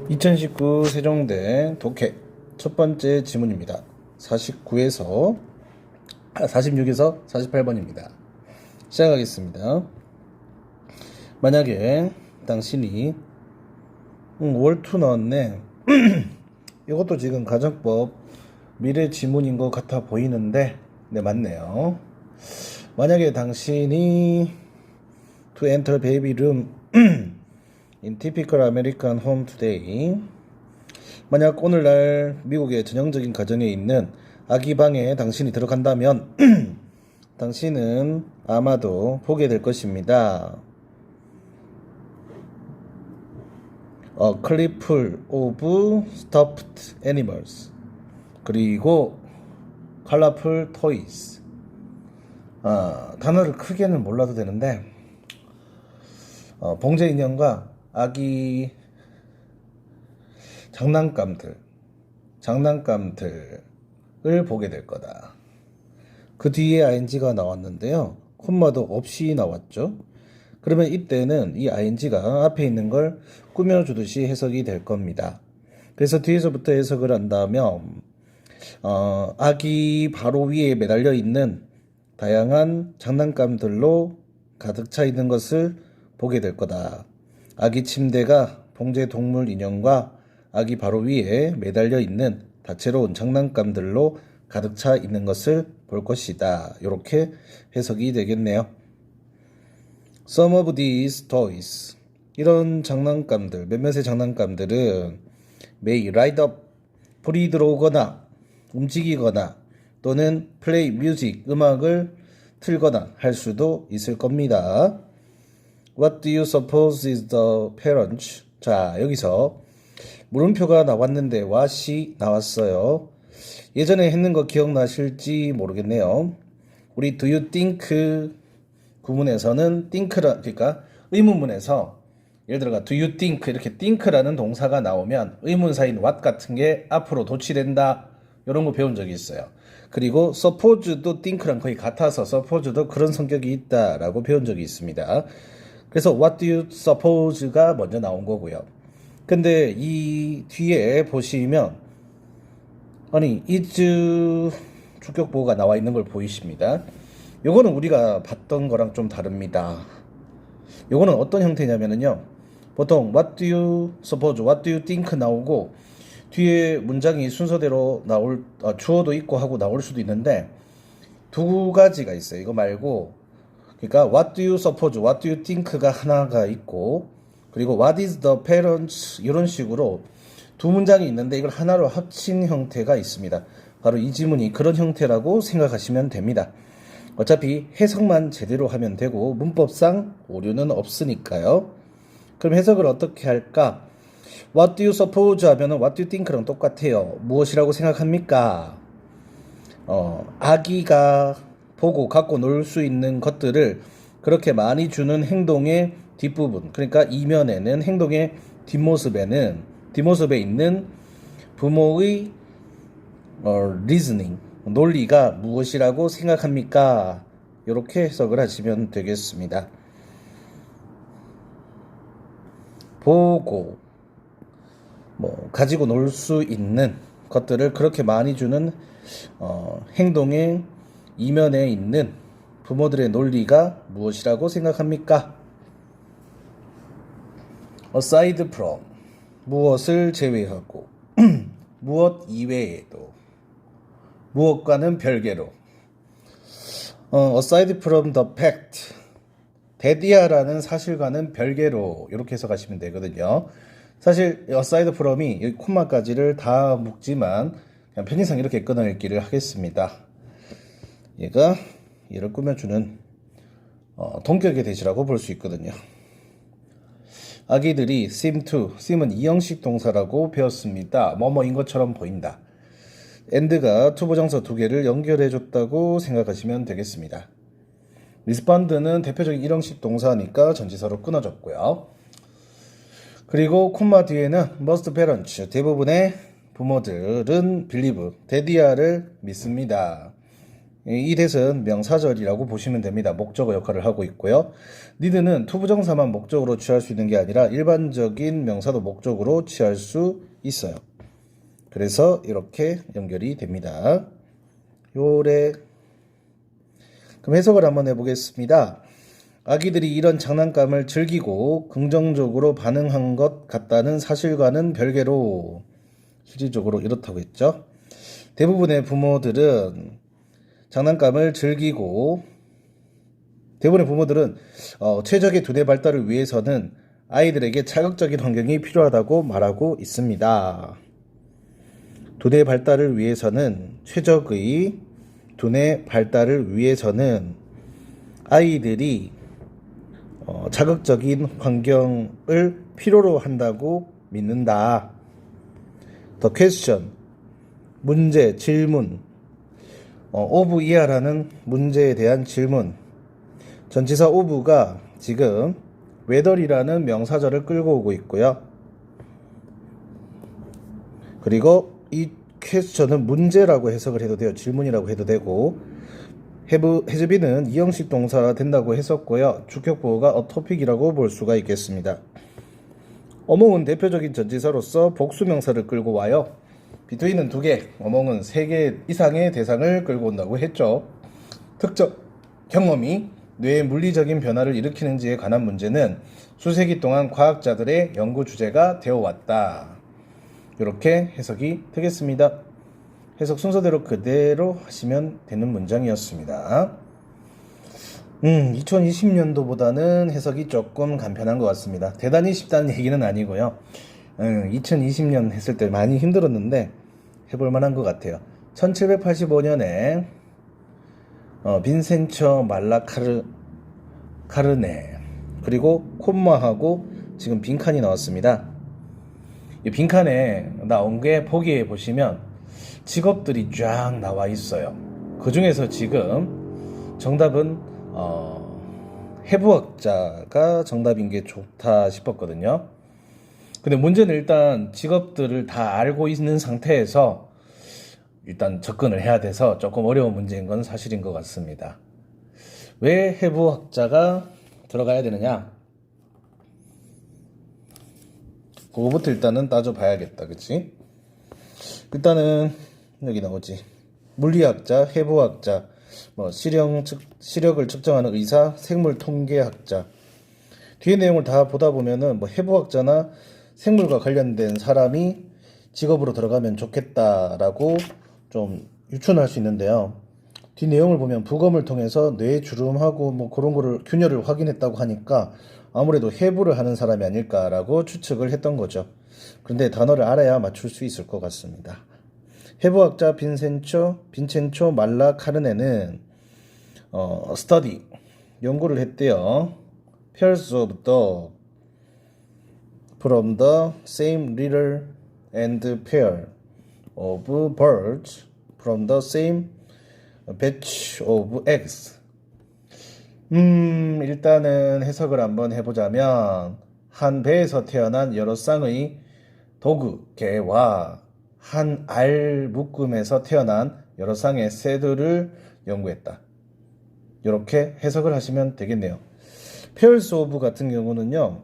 2019 세종대 독해 첫 번째 지문입니다. 46에서 48번입니다. 시작하겠습니다. 만약에 당신이 월투 넣었네. 이것도 지금 가정법 미래 지문인 것 같아 보이는데 네, 맞네요. 만약에 당신이 to enter baby room in typical American home today, 만약 오늘날 미국의 전형적인 가정에 있는 아기 방에 당신이 들어간다면 당신은 아마도 보게 될 것입니다. A clip full of stuffed animals, 그리고 colorful toys. 단어를 크게는 몰라도 되는데 봉제 인형과 아기 장난감들을 보게 될 거다. 그 뒤에 ing가 나왔는데요. 콤마도 없이 나왔죠. 그러면 이때는 이 ing가 앞에 있는 걸 꾸며주듯이 해석이 될 겁니다. 그래서 뒤에서부터 해석을 한다면 아기 바로 위에 매달려 있는 다양한 장난감들로 가득 차 있는 것을 보게 될 거다. 아기 침대가 봉제 동물 인형과 아기 바로 위에 매달려 있는 다채로운 장난감들로 가득 차 있는 것을 볼 것이다. 이렇게 해석이 되겠네요. Some of these toys, 이런 장난감들, 몇몇의 장난감들은 may light up, 불이 들어오거나 움직이거나 또는 play music, 음악을 틀거나 할 수도 있을 겁니다. What do you suppose is the parent? 자, 여기서 물음표가 나왔는데 what이 나왔어요. 예전에 했는 거 기억나실지 모르겠네요. 우리 do you think 구문에서는 think라, 그러니까 의문문에서 예를 들어가 do you think 이렇게 think라는 동사가 나오면 의문사인 what 같은 게 앞으로 도치된다, 이런 거 배운 적이 있어요. 그리고 suppose도 think랑 거의 같아서 suppose도 그런 성격이 있다라고 배운 적이 있습니다. 그래서 what do you suppose가 먼저 나온 거고요. 근데 이 뒤에 보시면 is 주격보호가 나와 있는 걸 보이십니다. 요거는 우리가 봤던 거랑 좀 다릅니다. 요거는 어떤 형태냐면요, 보통 what do you suppose, what do you think 나오고 뒤에 문장이 순서대로 주어도 있고 하고 나올 수도 있는데 두 가지가 있어요. 이거 말고, 그러니까 what do you suppose, what do you think가 하나가 있고, 그리고 what is the parents, 이런 식으로 두 문장이 있는데 이걸 하나로 합친 형태가 있습니다. 바로 이 지문이 그런 형태라고 생각하시면 됩니다. 어차피 해석만 제대로 하면 되고 문법상 오류는 없으니까요. 그럼 해석을 어떻게 할까? What do you suppose 하면은 what do you think랑 똑같아요. 무엇이라고 생각합니까? 아기가 보고 갖고 놀 수 있는 것들을 그렇게 많이 주는 행동의 뒷부분, 그러니까 이면에는, 행동의 뒷모습에 있는 부모의 reasoning, 논리가 무엇이라고 생각합니까? 이렇게 해석을 하시면 되겠습니다. 보고 가지고 놀 수 있는 것들을 그렇게 많이 주는 행동의 이면에 있는 부모들의 논리가 무엇이라고 생각합니까? aside from, 무엇을 제외하고 무엇 이외에도, 무엇과는 별개로. aside from the fact, 대디아라는 사실과는 별개로, 이렇게 해석하시면 되거든요. 사실 aside from이 여기 콤마까지를 다 묶지만 그냥 편의상 이렇게 끊어읽기를 하겠습니다. 얘를 꾸며주는 동격의 대시라고 볼 수 있거든요. 아기들이 seem은 이형식 동사라고 배웠습니다. 뭐뭐인 것처럼 보인다. and가 투부정사 두 개를 연결해줬다고 생각하시면 되겠습니다. respond는 대표적인 일형식 동사니까 전치사로 끊어졌고요. 그리고 콤마 뒤에는 most parents, 대부분의 부모들은 believe, 대디아를 믿습니다. 이 that은 명사절이라고 보시면 됩니다. 목적어 역할을 하고 있고요. need는 투부정사만 목적으로 취할 수 있는 게 아니라 일반적인 명사도 목적으로 취할 수 있어요. 그래서 이렇게 연결이 됩니다. 요래. 그럼 해석을 한번 해보겠습니다. 아기들이 이런 장난감을 즐기고 긍정적으로 반응한 것 같다는 사실과는 별개로 실질적으로 이렇다고 했죠. 대부분의 부모들은 최적의 두뇌 발달을 위해서는 아이들에게 자극적인 환경이 필요하다고 말하고 있습니다. 두뇌 발달을 위해서는 최적의 두뇌 발달을 위해서는 아이들이 자극적인 환경을 필요로 한다고 믿는다. The question, 문제, 질문, of 이하라는 문제에 대한 질문. 전치사 of가 지금 whether이라는 명사절을 끌고 오고 있고요. 그리고 이 question은 문제라고 해석을 해도 돼요. 질문이라고 해도 되고, has been은 이형식 동사가 된다고 했었고요. 주격보호가 a topic이라고 볼 수가 있겠습니다. among은 대표적인 전치사로서 복수명사를 끌고 와요. between은 2개, among은 3개 이상의 대상을 끌고 온다고 했죠. 특정 경험이 뇌의 물리적인 변화를 일으키는지에 관한 문제는 수세기 동안 과학자들의 연구 주제가 되어왔다. 이렇게 해석이 되겠습니다. 해석 순서대로 그대로 하시면 되는 문장이었습니다. 2020년도보다는 해석이 조금 간편한 것 같습니다. 대단히 쉽다는 얘기는 아니고요. 2020년 했을 때 많이 힘들었는데 해볼 만한 것 같아요. 1785년에 빈센초 카르네 그리고 콤마하고 지금 빈칸이 나왔습니다. 이 빈칸에 나온 게 보기에 보시면 직업들이 쫙 나와 있어요. 그 중에서 지금 정답은 해부학자가 정답인 게 좋다 싶었거든요. 근데 문제는 일단 직업들을 다 알고 있는 상태에서 일단 접근을 해야 돼서 조금 어려운 문제인 건 사실인 것 같습니다. 왜 해부학자가 들어가야 되느냐? 그거부터 일단은 따져봐야겠다. 그치? 일단은 여기 나오지. 물리학자, 해부학자, 시력을 측정하는 의사, 생물통계학자. 뒤에 내용을 다 보다 보면은 해부학자나 생물과 관련된 사람이 직업으로 들어가면 좋겠다라고 좀 유추할 수 있는데요. 뒤 내용을 보면 부검을 통해서 뇌 주름하고 그런 거를 균열을 확인했다고 하니까 아무래도 해부를 하는 사람이 아닐까라고 추측을 했던 거죠. 그런데 단어를 알아야 맞출 수 있을 것 같습니다. 해부학자 빈첸초 말라 카르네는 study 연구를 했대요. Pairs of dog from the same litter and pair of birds from the same batch of eggs. 일단은 해석을 한번 해보자면 한 배에서 태어난 여러 쌍의 도구, 개와 한 알 묶음에서 태어난 여러 쌍의 새들을 연구했다. 이렇게 해석을 하시면 되겠네요. pairs of 같은 경우는요,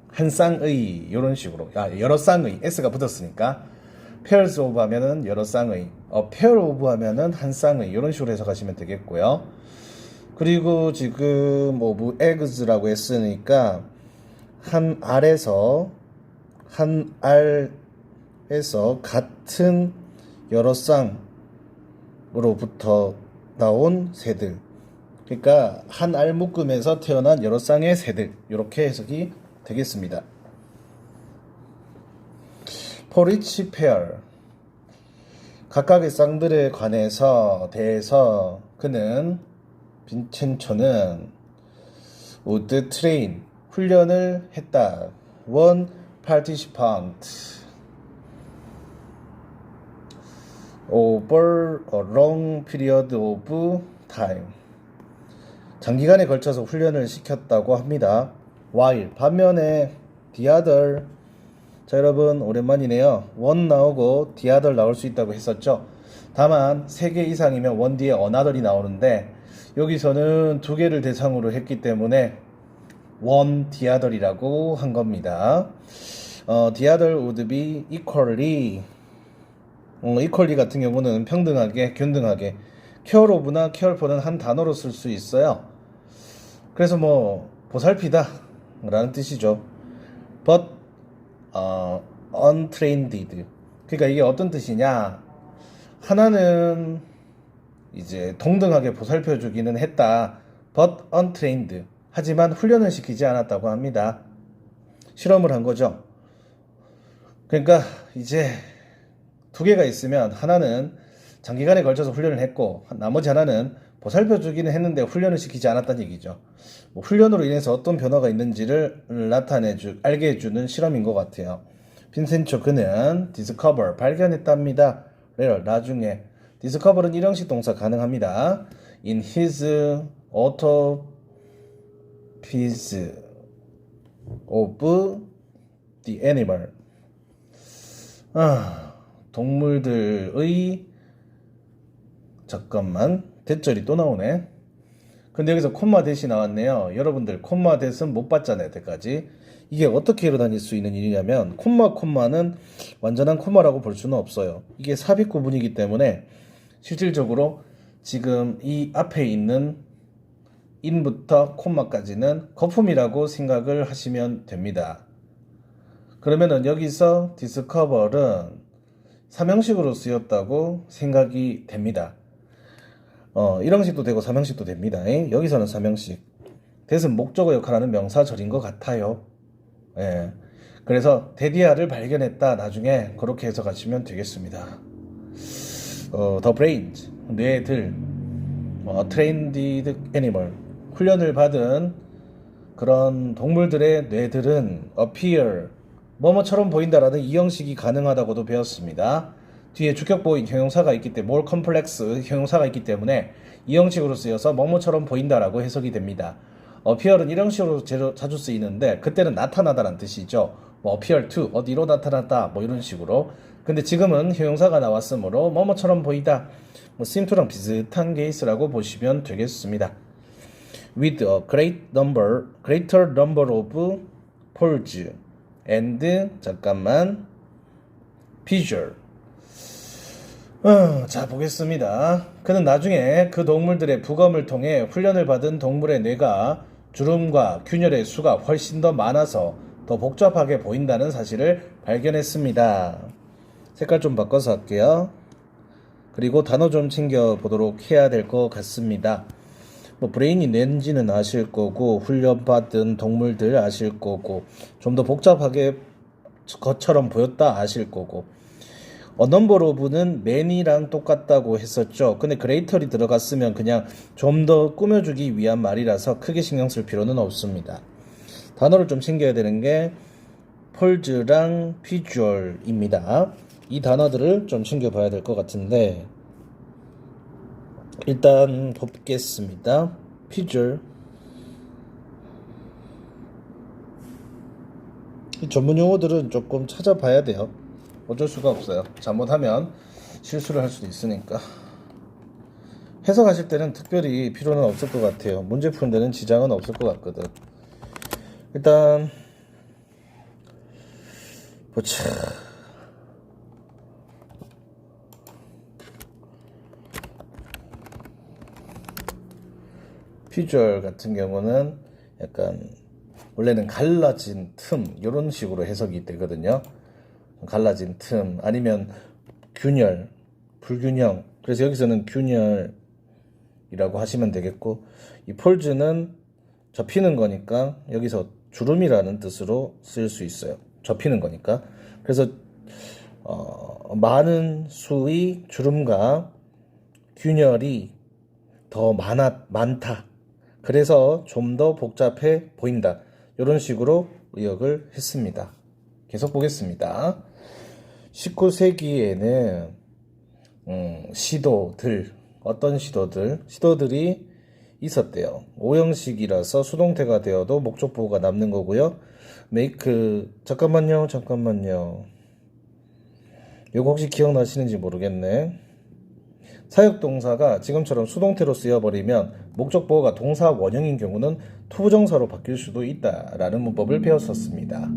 한 쌍의 이런 식으로, 여러 쌍의 s가 붙었으니까 pairs of 하면은 여러 쌍의, a pair of 하면은 한 쌍의 이런 식으로 해석하시면 되겠고요. 그리고 지금 of eggs라고 했으니까 한 알에서 같은 여러 쌍으로부터 나온 새들. 그러니까 한 알 묶음에서 태어난 여러 쌍의 새들. 이렇게 해석이 되겠습니다. For each pair. 각각의 쌍들에 대해서 그는 빈첸초는 would train 훈련을 했다. One participant over a long period of time. 장기간에 걸쳐서 훈련을 시켰다고 합니다. While 반면에 the other. 자, 여러분 오랜만이네요. one 나오고 the other 나올 수 있다고 했었죠. 다만 3개 이상이면 원 뒤에 another이 나오는데 여기서는 2개를 대상으로 했기 때문에 one the other이라고 한 겁니다. The other would be equally. equally 같은 경우는 평등하게, 균등하게. care of나 care for는 한 단어로 쓸 수 있어요. 그래서 뭐 보살피다 라는 뜻이죠. but untrained. 그러니까 이게 어떤 뜻이냐? 하나는 이제 동등하게 보살펴 주기는 했다. but untrained. 하지만 훈련을 시키지 않았다고 합니다. 실험을 한 거죠. 그러니까 이제 2개가 있으면 하나는 장기간에 걸쳐서 훈련을 했고 나머지 하나는 보살펴 주기는 했는데 훈련을 시키지 않았다는 얘기죠. 뭐 훈련으로 인해서 어떤 변화가 있는지를 알게 해주는 실험인 것 같아요. 빈센초 그는 discover 발견했답니다. later 나중에. discover는 일형식 동사 가능합니다. in his autopsy of the animal. 동물들의 잠깐만 대절이 또 나오네. 근데 여기서 콤마 대시 나왔네요. 여러분들 콤마 대신 못 봤잖아요. 여태까지. 이게 어떻게 일어날 수 있는 일이냐면 콤마는 완전한 콤마라고 볼 수는 없어요. 이게 삽입 구분이기 때문에 실질적으로 지금 이 앞에 있는 인부터 콤마까지는 거품이라고 생각을 하시면 됩니다. 그러면은 여기서 discover은 삼형식으로 쓰였다고 생각이 됩니다. 일형식도 되고 삼형식도 됩니다. 여기서는 삼형식. that은 목적어 역할하는 명사절인 것 같아요. 예. 그래서 데디아를 발견했다. 나중에 그렇게 해석하시면 되겠습니다. the brains, 뇌들, trained animal, 훈련을 받은 그런 동물들의 뇌들은 appear, 뭐뭐처럼 보인다라는 이형식이 가능하다고도 배웠습니다. 뒤에 주격보인 형용사가 있기 때문에 more complex 형용사가 있기 때문에 이형식으로 쓰여서 뭐뭐처럼 보인다라고 해석이 됩니다. appear은 이형식으로 자주 쓰이는데 그때는 나타나다라는 뜻이죠. 뭐 appear to 어디로 나타났다 뭐 이런 식으로. 근데 지금은 형용사가 나왔으므로 뭐뭐처럼 보이다. 뭐 seem to랑 비슷한 케이스라고 보시면 되겠습니다. with a greater number of poles and 잠깐만 visual. 자 보겠습니다. 그는 나중에 그 동물들의 부검을 통해 훈련을 받은 동물의 뇌가 주름과 균열의 수가 훨씬 더 많아서 더 복잡하게 보인다는 사실을 발견했습니다. 색깔 좀 바꿔서 할게요. 그리고 단어 좀 챙겨보도록 해야 될 것 같습니다. 뭐 브레인이 뇌인지는 아실 거고 훈련받은 동물들 아실 거고 좀 더 복잡하게 것처럼 보였다 아실 거고 넘버 오브는 맨이랑 똑같다고 했었죠. 근데 그레이터리 들어갔으면 그냥 좀 더 꾸며주기 위한 말이라서 크게 신경 쓸 필요는 없습니다. 단어를 좀 챙겨야 되는 게 폴즈랑 비주얼입니다. 이 단어들을 좀 챙겨봐야 될 것 같은데 일단 보겠습니다. 비주얼. 이 전문 용어들은 조금 찾아봐야 돼요. 어쩔 수가 없어요. 잘못하면 실수를 할 수도 있으니까. 해석하실 때는 특별히 필요는 없을 것 같아요. 문제 푸는 데는 지장은 없을 것 같거든. 일단 보자. 비주얼 같은 경우는 약간 원래는 갈라진 틈 이런 식으로 해석이 되거든요. 갈라진 틈 아니면 균열, 불균형. 그래서 여기서는 균열이라고 하시면 되겠고 이 폴즈는 접히는 거니까 여기서 주름이라는 뜻으로 쓸 수 있어요. 접히는 거니까. 그래서 많은 수의 주름과 균열이 더 많다. 그래서 좀 더 복잡해 보인다. 이런 식으로 의역을 했습니다. 계속 보겠습니다. 19세기에는 시도들, 어떤 시도들이 있었대요. 오형식이라서 수동태가 되어도 목적보호가 남는 거고요. 잠깐만요. 이거 혹시 기억나시는지 모르겠네. 사역동사가 지금처럼 수동태로 쓰여버리면 목적 보어가 동사 원형인 경우는 투부정사로 바뀔 수도 있다라는 문법을 배웠었습니다.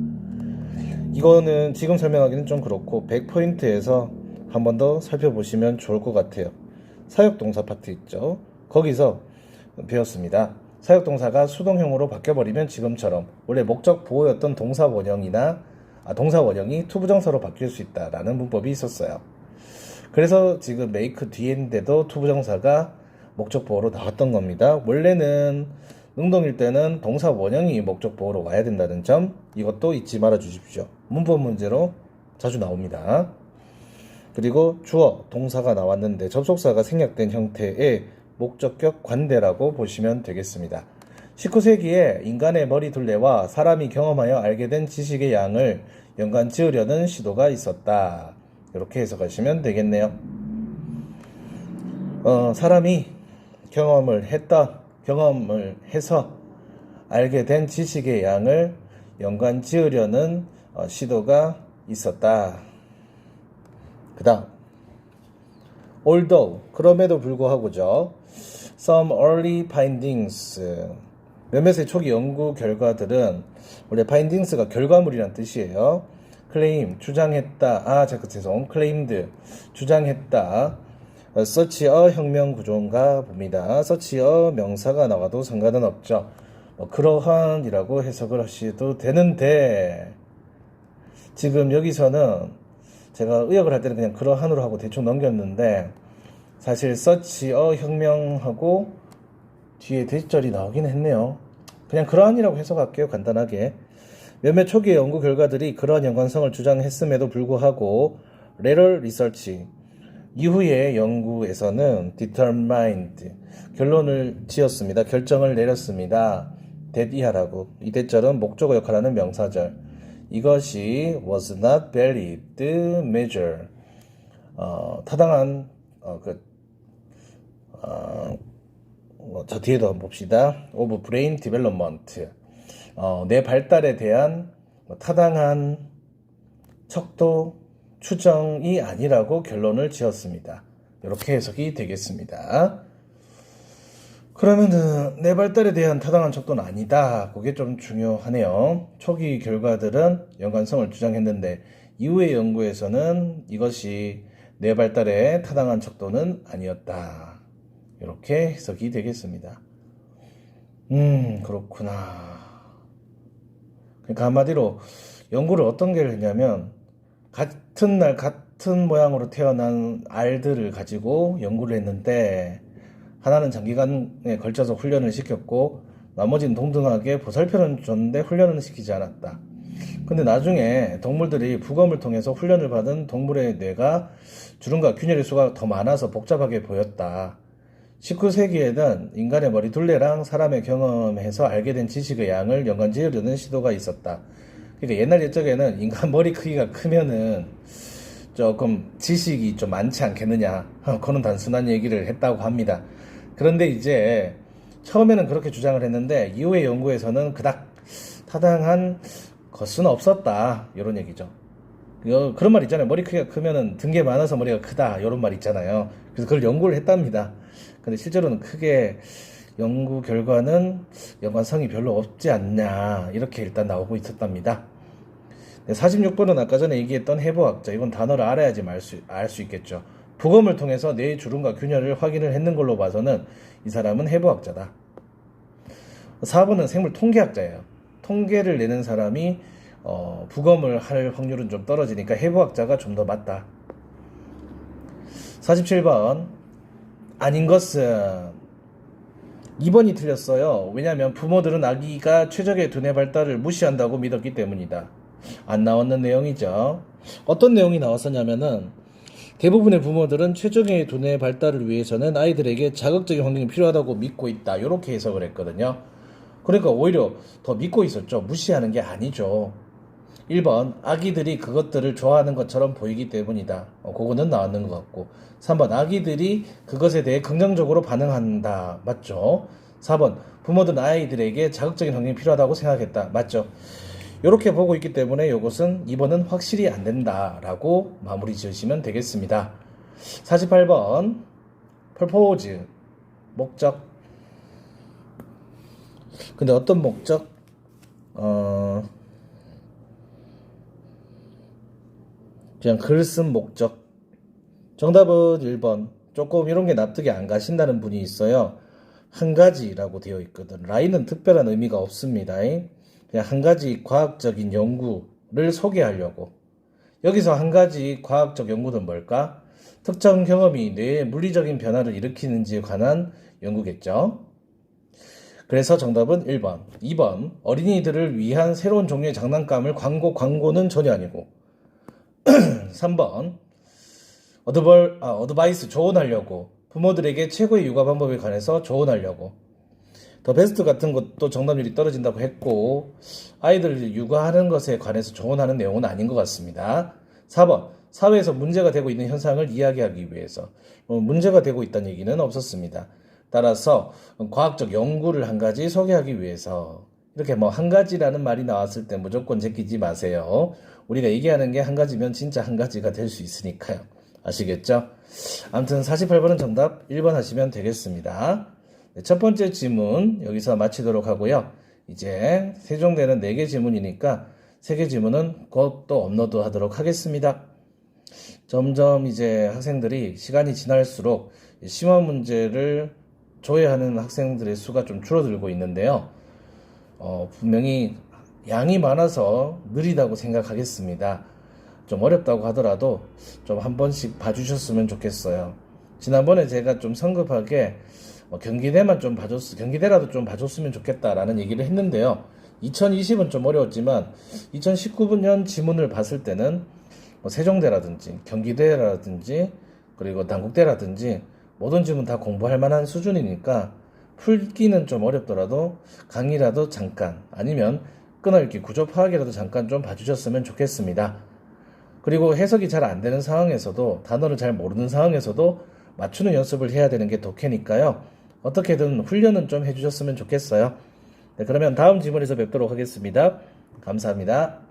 이거는 지금 설명하기는 좀 그렇고 100포인트에서 한 번 더 살펴보시면 좋을 것 같아요. 사역동사 파트 있죠. 거기서 배웠습니다. 사역동사가 수동형으로 바뀌어버리면 지금처럼 원래 목적 보어였던 동사 원형이 투부정사로 바뀔 수 있다라는 문법이 있었어요. 그래서 지금 make 뒤인데도 투부정사가 목적 보어로 나왔던 겁니다. 원래는 능동일 때는 동사 원형이 목적 보어로 와야 된다는 점, 이것도 잊지 말아 주십시오. 문법 문제로 자주 나옵니다. 그리고 주어, 동사가 나왔는데 접속사가 생략된 형태의 목적격 관대라고 보시면 되겠습니다. 19세기에 인간의 머리 둘레와 사람이 경험하여 알게 된 지식의 양을 연관 지으려는 시도가 있었다. 이렇게 해석하시면 되겠네요. 사람이 경험을 해서 알게 된 지식의 양을 연관 지으려는 시도가 있었다. 그 다음 although, 그럼에도 불구하고죠. Some early findings, 몇몇의 초기 연구 결과들은, 원래 findings가 결과물이란 뜻이에요. claim, 주장했다. claimed, 주장했다. such a 혁명 구조인가 봅니다. such a 명사가 나와도 상관은 없죠. 그러한이라고 해석을 하셔도 되는데, 지금 여기서는 제가 의역을 할 때는 그냥 그러한으로 하고 대충 넘겼는데, 사실 such a 혁명하고 뒤에 대절이 나오긴 했네요. 그냥 그러한이라고 해석할게요. 간단하게. 몇몇 초기의 연구 결과들이 그러한 연관성을 주장했음에도 불구하고 later research, 이후의 연구에서는 determined, 결론을 지었습니다. 결정을 내렸습니다. that 이하라고. 이 대절은 목적어 역할하는 명사절. 이것이 was not valid measure, 타당한 저 뒤에도 한번 봅시다. of brain development, 내 발달에 대한 타당한 척도 추정이 아니라고 결론을 지었습니다. 이렇게 해석이 되겠습니다. 그러면은 내 발달에 대한 타당한 척도는 아니다. 그게 좀 중요하네요. 초기 결과들은 연관성을 주장했는데 이후의 연구에서는 이것이 내 발달에 타당한 척도는 아니었다. 이렇게 해석이 되겠습니다. 그렇구나. 그러니까 한마디로 연구를 어떤 게 했냐면, 같은 날 같은 모양으로 태어난 알들을 가지고 연구를 했는데, 하나는 장기간에 걸쳐서 훈련을 시켰고 나머지는 동등하게 보살펴는 줬는데 훈련은 시키지 않았다. 근데 나중에 동물들이 부검을 통해서 훈련을 받은 동물의 뇌가 주름과 균열의 수가 더 많아서 복잡하게 보였다. 19세기에는 인간의 머리 둘레랑 사람의 경험에서 알게 된 지식의 양을 연관 지으려는 시도가 있었다. 그러니까 옛날 옛적에는 인간 머리 크기가 크면은 조금 지식이 좀 많지 않겠느냐, 그런 단순한 얘기를 했다고 합니다. 그런데 이제 처음에는 그렇게 주장을 했는데 이후의 연구에서는 그닥 타당한 것은 없었다, 이런 얘기죠. 그런 말 있잖아요. 머리 크기가 크면은 등 게 많아서 머리가 크다, 이런 말 있잖아요. 그래서 그걸 연구를 했답니다. 근데 실제로는 크게 연구 결과는 연관성이 별로 없지 않냐, 이렇게 일단 나오고 있었답니다. 46번은 아까 전에 얘기했던 해부학자, 이건 단어를 알아야지 알 수 있겠죠. 부검을 통해서 뇌의 주름과 균열을 확인을 했는 걸로 봐서는 이 사람은 해부학자다. 4번은 생물 통계학자예요. 통계를 내는 사람이 부검을 할 확률은 좀 떨어지니까 해부학자가 좀 더 맞다. 47번 아닌 것은 2번이 틀렸어요. 왜냐하면 부모들은 아기가 최적의 두뇌 발달을 무시한다고 믿었기 때문이다. 안 나왔는 내용이죠. 어떤 내용이 나왔었냐면은, 대부분의 부모들은 최적의 두뇌 발달을 위해서는 아이들에게 자극적인 환경이 필요하다고 믿고 있다, 이렇게 해석을 했거든요. 그러니까 오히려 더 믿고 있었죠. 무시하는 게 아니죠. 1번 아기들이 그것들을 좋아하는 것처럼 보이기 때문이다. 그거는 나왔는 것 같고, 3번 아기들이 그것에 대해 긍정적으로 반응한다. 맞죠? 4번 부모들은 아이들에게 자극적인 환경이 필요하다고 생각했다. 맞죠? 이렇게 보고 있기 때문에 이것은 2번은 확실히 안 된다라고 마무리 지으시면 되겠습니다. 48번 purpose 목적. 근데 어떤 목적? 그냥 글 쓴 목적. 정답은 1번. 조금 이런 게 납득이 안 가신다는 분이 있어요. 한 가지라고 되어 있거든. 라인은 특별한 의미가 없습니다. 그냥 한 가지 과학적인 연구를 소개하려고. 여기서 한 가지 과학적 연구는 뭘까? 특정 경험이 뇌의 물리적인 변화를 일으키는지에 관한 연구겠죠. 그래서 정답은 1번. 2번. 어린이들을 위한 새로운 종류의 장난감을 광고는 전혀 아니고. 3번. 어드바이스 조언하려고. 부모들에게 최고의 육아 방법에 관해서 조언하려고. 더 베스트 같은 것도 정답률이 떨어진다고 했고, 아이들 육아하는 것에 관해서 조언하는 내용은 아닌 것 같습니다. 4번. 사회에서 문제가 되고 있는 현상을 이야기하기 위해서. 문제가 되고 있다는 얘기는 없었습니다. 따라서 과학적 연구를 한 가지 소개하기 위해서. 이렇게 한 가지라는 말이 나왔을 때 무조건 제끼지 마세요. 우리가 얘기하는 게 한 가지면 진짜 한 가지가 될 수 있으니까요. 아시겠죠? 아무튼 48번은 정답 1번 하시면 되겠습니다. 네, 첫 번째 지문 여기서 마치도록 하고요. 이제 세종대는 4개 지문이니까 3개 지문은 곧 또 업로드 하도록 하겠습니다. 점점 이제 학생들이 시간이 지날수록 심화 문제를 조회하는 학생들의 수가 좀 줄어들고 있는데요. 분명히 양이 많아서 느리다고 생각하겠습니다. 좀 어렵다고 하더라도 좀 한 번씩 봐주셨으면 좋겠어요. 지난번에 제가 좀 성급하게 경기대라도 좀 봐줬으면 좋겠다라는 얘기를 했는데요. 2020은 좀 어려웠지만 2019년 지문을 봤을 때는 세종대라든지 경기대라든지 그리고 단국대라든지 모든 지문 다 공부할 만한 수준이니까 풀기는 좀 어렵더라도 강의라도 잠깐 아니면 끊어읽기 구조 파악이라도 잠깐 좀 봐주셨으면 좋겠습니다. 그리고 해석이 잘 안 되는 상황에서도 단어를 잘 모르는 상황에서도 맞추는 연습을 해야 되는 게 독해니까요. 어떻게든 훈련은 좀 해주셨으면 좋겠어요. 네, 그러면 다음 지문에서 뵙도록 하겠습니다. 감사합니다.